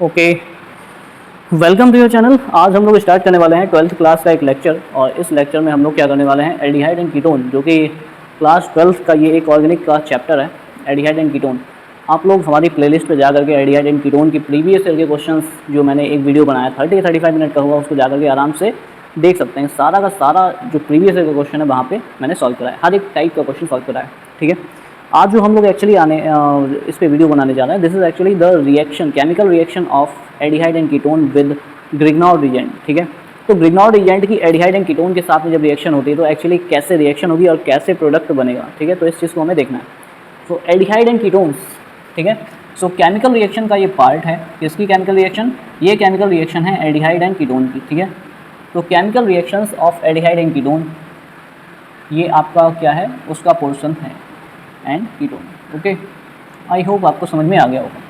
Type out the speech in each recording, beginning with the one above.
Okay, welcome to your channel. आज हम लोग स्टार्ट करने वाले हैं 12th क्लास का एक लेक्चर, और इस लेक्चर में हम लोग क्या करने वाले हैं, एल्डिहाइड एंड कीटोन, जो कि क्लास 12th का ये एक ऑर्गेनिक का चैप्टर है, एल्डिहाइड एंड कीटोन। आप लोग हमारी प्लेलिस्ट पे जा करके एल्डिहाइड एंड कीटोन की प्रीवियस ईयर के क्वेश्चंस जो मैंने एक वीडियो बनाया 30-35 मिनट का हुआ, उसको जा करके आराम से देख सकते हैं। सारा का सारा जो प्रीवियस ईयर का क्वेश्चन है वहाँ पे मैंने सॉल्व कराया, हर एक टाइप का क्वेश्चन सॉल्व कराया। ठीक है, आज जो हम लोग एक्चुअली इस पे वीडियो बनाने जा रहे हैं, this is actually the reaction, chemical reaction of aldehyde and ketone with Grignard reagent. ठीक है, तो ग्रिग्नॉर्ड रिएजेंट की एल्डिहाइड एंड कीटोन के साथ में जब रिएक्शन होती है तो एक्चुअली कैसे रिएक्शन होगी और कैसे प्रोडक्ट बनेगा। ठीक है, तो इस चीज़ को हमें देखना है। तो एल्डिहाइड एंड कीटोन्स, ठीक है, सो केमिकल रिएक्शन का ये पार्ट है। किसकी केमिकल रिएक्शन? ये केमिकल रिएक्शन है एल्डिहाइड एंड कीटोन की। ठीक है, तो chemical reactions of aldehyde and ketone, ये आपका क्या है, उसका पोर्शन है and ketone. Okay, I hope आपको समझ में आ गया होगा।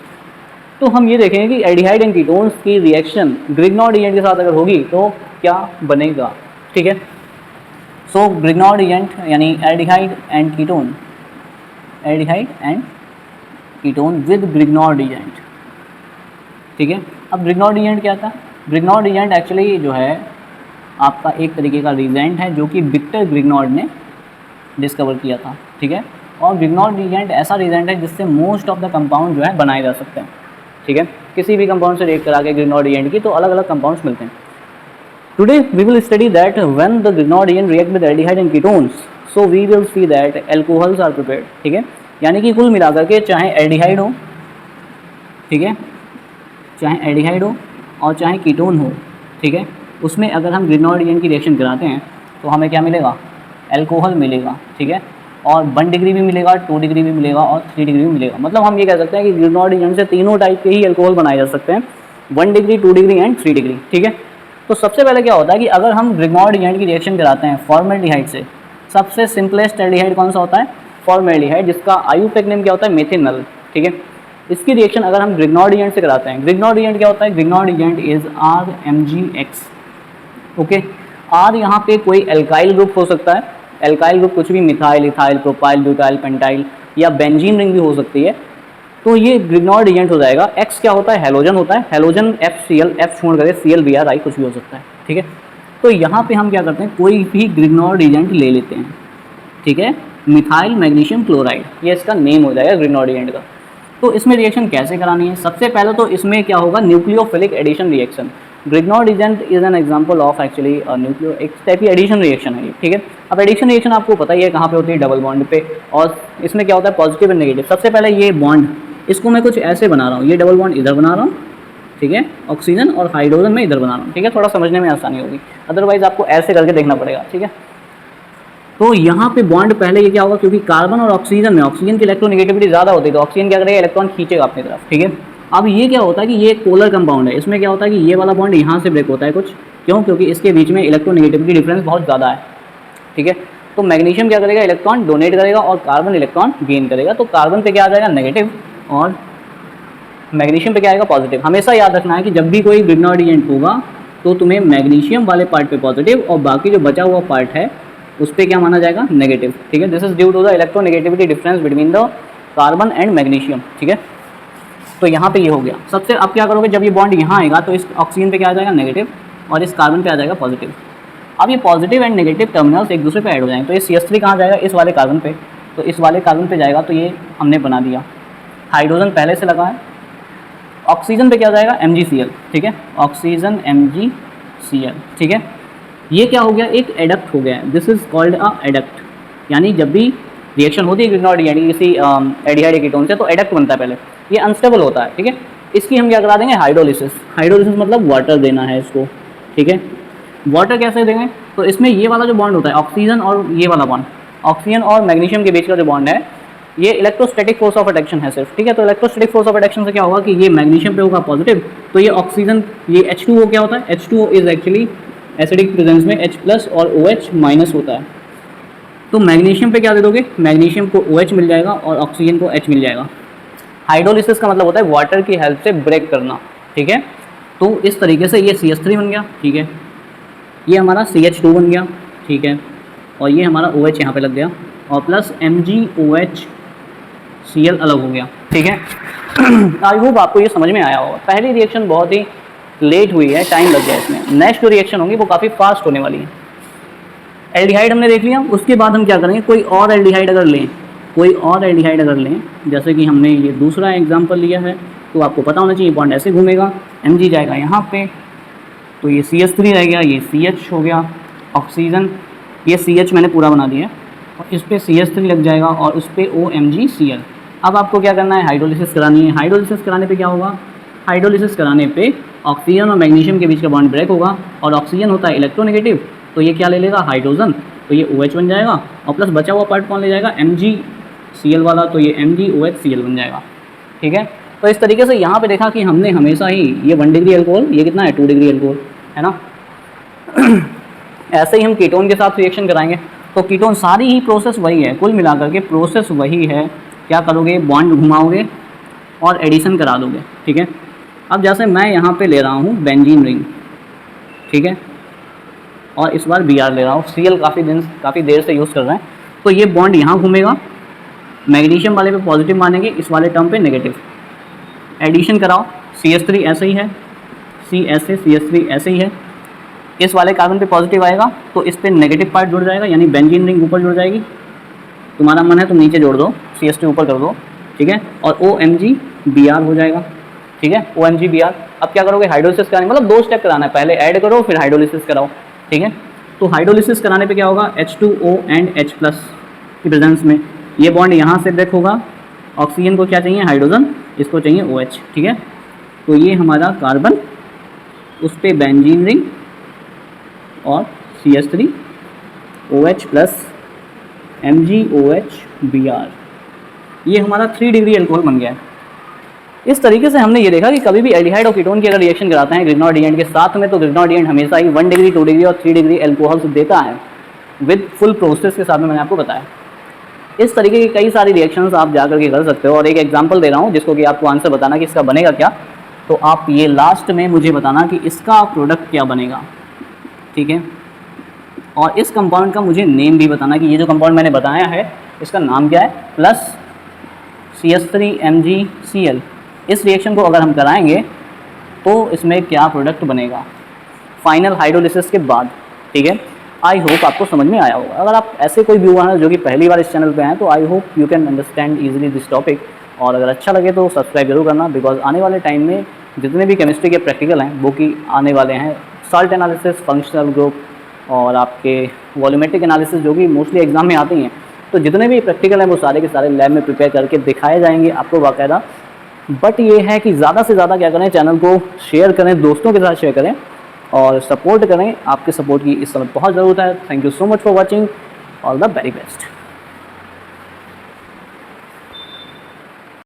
तो हम ये देखेंगे कि एल्डिहाइड एंड कीटोन्स की रिएक्शन ग्रिग्नॉर्ड रिएजेंट के साथ अगर होगी तो क्या बनेगा। ठीक है, सो ग्रिग्नॉर्ड रिएजेंट यानी aldehyde and ketone, aldehyde and ketone with Grignard reagent. ठीक है, अब ग्रिग्नॉर्ड रिएजेंट क्या था? ग्रिग्नॉर्ड रिएजेंट एक्चुअली जो है आपका एक तरीके का रिएजेंट है जो कि विक्टर ग्रिग्नॉर्ड ने डिस्कवर किया था। ठीक है, और ग्रिग्नॉर्ड रिएजेंट ऐसा रिएजेंट है जिससे मोस्ट ऑफ द कंपाउंड जो है बनाए जा सकते हैं। ठीक है, किसी भी कंपाउंड से रिएक्ट करा के ग्रिग्नॉर्ड रिएजेंट की तो अलग अलग कंपाउंड्स मिलते हैं। Today we will study that when the Grignard reagent react with aldehyde and ketones, so we will see that alcohols are prepared. ठीक है, यानी कि कुल मिलाकर के चाहे एल्डिहाइड हो, ठीक है, चाहे एल्डिहाइड हो और चाहे कीटोन हो, ठीक है, उसमें अगर हम ग्रिग्नॉर्ड रिएजेंट की रिएक्शन कराते हैं तो हमें क्या मिलेगा? एल्कोहल मिलेगा। ठीक है, और 1 डिग्री भी मिलेगा, 2 डिग्री भी मिलेगा और 3 डिग्री भी मिलेगा। मतलब हम ये कह सकते हैं कि ग्रिग्नॉर्ड रिएजेंट से तीनों टाइप के ही एल्कोहल बनाए जा सकते हैं, 1 डिग्री, 2 डिग्री एंड 3 डिग्री। ठीक है, तो सबसे पहले क्या होता है कि अगर हम ग्रिग्नॉर्ड रिएजेंट की रिएक्शन कराते हैं फॉर्मल्डिहाइड से, सबसे सिंपलेस्ट एल्डिहाइड कौन सा होता है? फॉर्मल्डिहाइड, जिसका आयुर्वेदिक नेम क्या होता है? मेथिनल। ठीक है, इसकी रिएक्शन अगर हम ग्रिग्नॉर्ड रिएजेंट से कराते हैं, ग्रिग्नॉर्ड रिएजेंट क्या होता है? Grignard reagent is RMgX। Okay, R यहाँ पे कोई एल्काइल ग्रुप हो सकता है, एल्काइल ग्रुप कुछ भी, methyl, ethyl, propyl, butyl, pentyl या बेंजीन रिंग भी हो सकती है, तो ये ग्रिग्नॉर्ड रिएजेंट हो जाएगा। एक्स क्या होता है? हेलोजन होता है, हेलोजन FCl, F छोड़ करके ClBr, कुछ भी हो सकता है। ठीक है, तो यहाँ पे हम क्या करते हैं, कोई भी ग्रिग्नॉर्ड रिएजेंट ले लेते हैं। ठीक है, मिथाइल मैग्नीशियम क्लोराइड, ये इसका नेम हो जाएगा ग्रिग्नॉर्ड रिएजेंट का। तो इसमें रिएक्शन कैसे करानी है? सबसे पहले तो इसमें क्या होगा, nucleophilic addition reaction. Grignard reagent is an example of actually nucleo, एक टाइप की एडिशन रिएक्शन है ये। ठीक है, अब एडिशन रिएक्शन आपको पता ही है कहाँ पे होती है? डबल बॉन्ड पे। और इसमें क्या होता है? Positive and negative. सबसे पहले ये बॉन्ड, इसको मैं कुछ ऐसे बना रहा हूँ, ये डबल बॉन्ड इधर बना रहा हूँ, ठीक है, ऑक्सीजन और हाइड्रोजन में इधर बना रहा हूँ। ठीक है, थोड़ा समझने में आसानी होगी, अदरवाइज आपको ऐसे करके देखना पड़ेगा। ठीक है, तो यहाँ पे बॉन्ड पहले ये क्या होगा, क्योंकि कार्बन और ऑक्सीजन में ऑक्सीजन की इलेक्ट्रोनेगेटिविटी ज़्यादा होती है, तो ऑक्सीजन क्या करेगा? इलेक्ट्रॉन खींचेगा अपनी तरफ। ठीक है, अब ये क्या होता है कि ये एक पोलर कंपाउंड है, इसमें क्या होता है कि ये वाला बॉन्ड यहाँ से ब्रेक होता है कुछ, क्यों? क्योंकि इसके बीच में इलेक्ट्रोनेगेटिविटी डिफरेंस बहुत ज़्यादा है। ठीक है, तो मैग्नीशियम क्या करेगा? इलेक्ट्रॉन डोनेट करेगा और कार्बन इलेक्ट्रॉन गेन करेगा। तो कार्बन पे क्या आ जाएगा? नेगेटिव, और मैग्नीशियम पे क्या आएगा? पॉजिटिव। हमेशा याद रखना है कि जब भी कोई ग्रिग्नॉर्ड रिएजेंट होगा तो तुम्हें मैग्नीशियम वाले पार्ट पे पॉजिटिव और बाकी जो बचा हुआ पार्ट है उस पर क्या माना जाएगा? नेगेटिव। ठीक है, this is due to the electronegativity difference between the carbon and magnesium. ठीक है, तो यहाँ पे ये हो गया। सबसे अब क्या करोगे, जब ये बॉन्ड यहाँ आएगा तो इस ऑक्सीजन पे क्या आ जाएगा? नेगेटिव, और इस कार्बन पे आ जाएगा पॉजिटिव। अब ये पॉजिटिव एंड नेगेटिव टर्मिनल्स एक दूसरे पे ऐड हो जाएंगे, तो ये CH3 कहाँ जाएगा? इस वाले कार्बन पे, तो इस वाले कार्बन पे जाएगा, तो ये हमने बना दिया। हाइड्रोजन पहले से लगा है, ऑक्सीजन पे क्या जाएगा? MgCl। ठीक है, ऑक्सीजन MgCl। ठीक है, ये क्या हो गया? एक एडक्ट हो गया है, this is called a adduct. यानी जब भी रिएक्शन होती है ग्रिग्नॉर्ड यानी किसी एल्डिहाइड कीटोन से, तो एडक्ट बनता है पहले, ये अनस्टेबल होता है। ठीक है, इसकी हम क्या करा देंगे? हाइड्रोलिसिस। हाइड्रोलिसिस मतलब वाटर देना है इसको। ठीक है, वाटर कैसे देंगे? तो इसमें ये वाला जो बॉन्ड होता है ऑक्सीजन और ये वाला बॉन्ड, ऑक्सीजन और मैग्नीशियम के बीच का जो बॉन्ड है, ये इलेक्ट्रोस्टैटिक फोर्स ऑफ अट्रैक्शन है सिर्फ। ठीक है, तो इलेक्ट्रोस्टैटिक फोर्स ऑफ अट्रैक्शन से क्या होगा कि ये मैग्नीशियम पे होगा पॉजिटिव, तो ये ऑक्सीजन, ये H2O क्या होता है? H2O is actually acidic presence में H+ और OH- होता है। तो मैग्नीशियम पे क्या दे दोगे? मैग्नीशियम को OH मिल जाएगा और ऑक्सीजन को H मिल जाएगा। हाइड्रोलिसिस का मतलब होता है वाटर की हेल्प से ब्रेक करना। ठीक है, तो इस तरीके से ये CH3 बन गया। ठीक है, ये हमारा CH2 बन गया। ठीक है, और ये हमारा OH यहाँ पे लग गया, और प्लस MgOH Cl अलग हो गया। ठीक है, आई होप आपको ये समझ में आया होगा। पहली रिएक्शन बहुत ही लेट हुई है, टाइम लग गया इसमें। नेक्स्ट जो रिएक्शन होगी वो काफ़ी फास्ट होने वाली है। एल्डिहाइड हमने देख लिया, उसके बाद हम क्या करेंगे, कोई और एल्डिहाइड अगर लें, कोई और एल्डिहाइड अगर लें, जैसे कि हमने ये दूसरा एग्जांपल लिया है, तो आपको पता होना चाहिए बॉन्ड ऐसे घूमेगा, Mg जाएगा यहाँ पे, तो ये CH3 रह गया, ये CH हो गया, ऑक्सीजन, ये CH मैंने पूरा बना दिया, और इस पर CH3 लग जाएगा और उस पर OMgCl। अब आपको क्या करना है, हाइड्रोलिसिस करानी है। हाइड्रोलिसिस कराने पे क्या होगा, हाइड्रोलिसिस कराने पे ऑक्सीजन और मैग्नीशियम के बीच का बॉन्ड ब्रेक होगा, और ऑक्सीजन होता है इलेक्ट्रोनेगेटिव, तो ये क्या ले लेगा, हाइड्रोजन, तो ये OH बन जाएगा, और प्लस बचा हुआ पार्ट कौन ले जाएगा, MgCl वाला, तो ये MgOHCl बन जाएगा। ठीक है, तो इस तरीके से यहाँ पे देखा कि हमने हमेशा ही ये 1 डिग्री एल्कोहल, ये कितना है 2 डिग्री एल्कोहल, है ना। ऐसे ही हम कीटोन के साथ रिएक्शन कराएंगे, तो कीटोन सारी ही प्रोसेस वही है, कुल मिलाकर के प्रोसेस वही है। क्या करोगे, बॉन्ड घुमाओगे और एडिशन करा दोगे। ठीक है, अब जैसे मैं यहाँ पे ले रहा हूँ बेंजीन रिंग, ठीक है, और इस बार Br ले रहा हूँ, Cl काफ़ी देर से यूज़ कर रहे हैं, तो ये बॉन्ड यहाँ घूमेगा, मैग्नीशियम वाले पे पॉजिटिव मानेंगे, इस वाले टर्म पे नेगेटिव। एडिशन कराओ, CH3 ऐसे ही है, CH3 ऐसे ही है, इस वाले कार्बन पे पॉजिटिव आएगा तो इस पे नेगेटिव पार्ट जुड़ जाएगा, यानी बेंजीन रिंग ऊपर जुड़ जाएगी। तुम्हारा मन है तुम नीचे जोड़ दो, CH3 ऊपर कर दो, ठीक है, और OMgBr हो जाएगा। ठीक है, OMgBr। अब क्या करोगे, हाइड्रोलिसिस कराने, मतलब 2 स्टेप कराना है, पहले ऐड करो फिर हाइड्रोलिसिस कराओ। ठीक है, तो हाइड्रोलिसिस कराने पे क्या होगा, H2O एंड H+ की प्रेजेंस में ये बॉन्ड यहाँ से ब्रेक होगा, ऑक्सीजन को क्या चाहिए, हाइड्रोजन, इसको चाहिए OH। ठीक है, तो ये हमारा कार्बन, उस पर बेंजीन रिंग और CH3 OH प्लस MgOHBr, ये हमारा 3 डिग्री एल्कोहल बन गया है। इस तरीके से हमने ये देखा कि कभी भी एल्डिहाइड और कीटोन की अगर रिएक्शन कराते हैं ग्रिग्नॉर्ड रिएजेंट के साथ में, तो ग्रिग्नॉर्ड रिएजेंट हमेशा ही 1 डिग्री, 2 डिग्री और 3 डिग्री एल्कोहल्स देता है विद फुल प्रोसेस के साथ में, मैंने आपको बताया। इस तरीके की कई सारी रिएक्शंस आप जा करके कर सकते हो, और एक एग्जांपल दे रहा हूँ जिसको कि आपको आंसर बताना कि इसका बनेगा क्या, तो आप ये लास्ट में मुझे बताना कि इसका प्रोडक्ट क्या बनेगा। ठीक है, और इस कंपाउंड का मुझे नेम भी बताना कि ये जो कंपाउंड मैंने बताया है इसका नाम क्या है, प्लस CH3MgCl। इस रिएक्शन को अगर हम कराएंगे तो इसमें क्या प्रोडक्ट बनेगा फाइनल हाइड्रोलिसिस के बाद। ठीक है, आई होप आपको समझ में आया होगा। अगर आप ऐसे कोई व्यूअर जो कि पहली बार इस चैनल पे हैं, तो I hope you can understand easily this topic, और अगर अच्छा लगे तो सब्सक्राइब जरूर करना, बिकॉज आने वाले टाइम में जितने भी केमिस्ट्री के प्रैक्टिकल हैं वो कि आने वाले हैं, साल्ट एनालिसिस, फंक्शनल ग्रुप और आपके वॉल्यूमेट्रिक एनालिसिस, जो कि मोस्टली एग्जाम में आती हैं, तो जितने भी प्रैक्टिकल हैं वो सारे के सारे लैब में प्रिपेयर करके दिखाए जाएंगे आपको बाकायदा। बट ये है कि ज़्यादा से ज़्यादा क्या करें, चैनल को शेयर करें, दोस्तों के साथ शेयर करें और सपोर्ट करें। आपके सपोर्ट की इस समय बहुत ज़रूरत है। Thank you so much for watching, all the very best.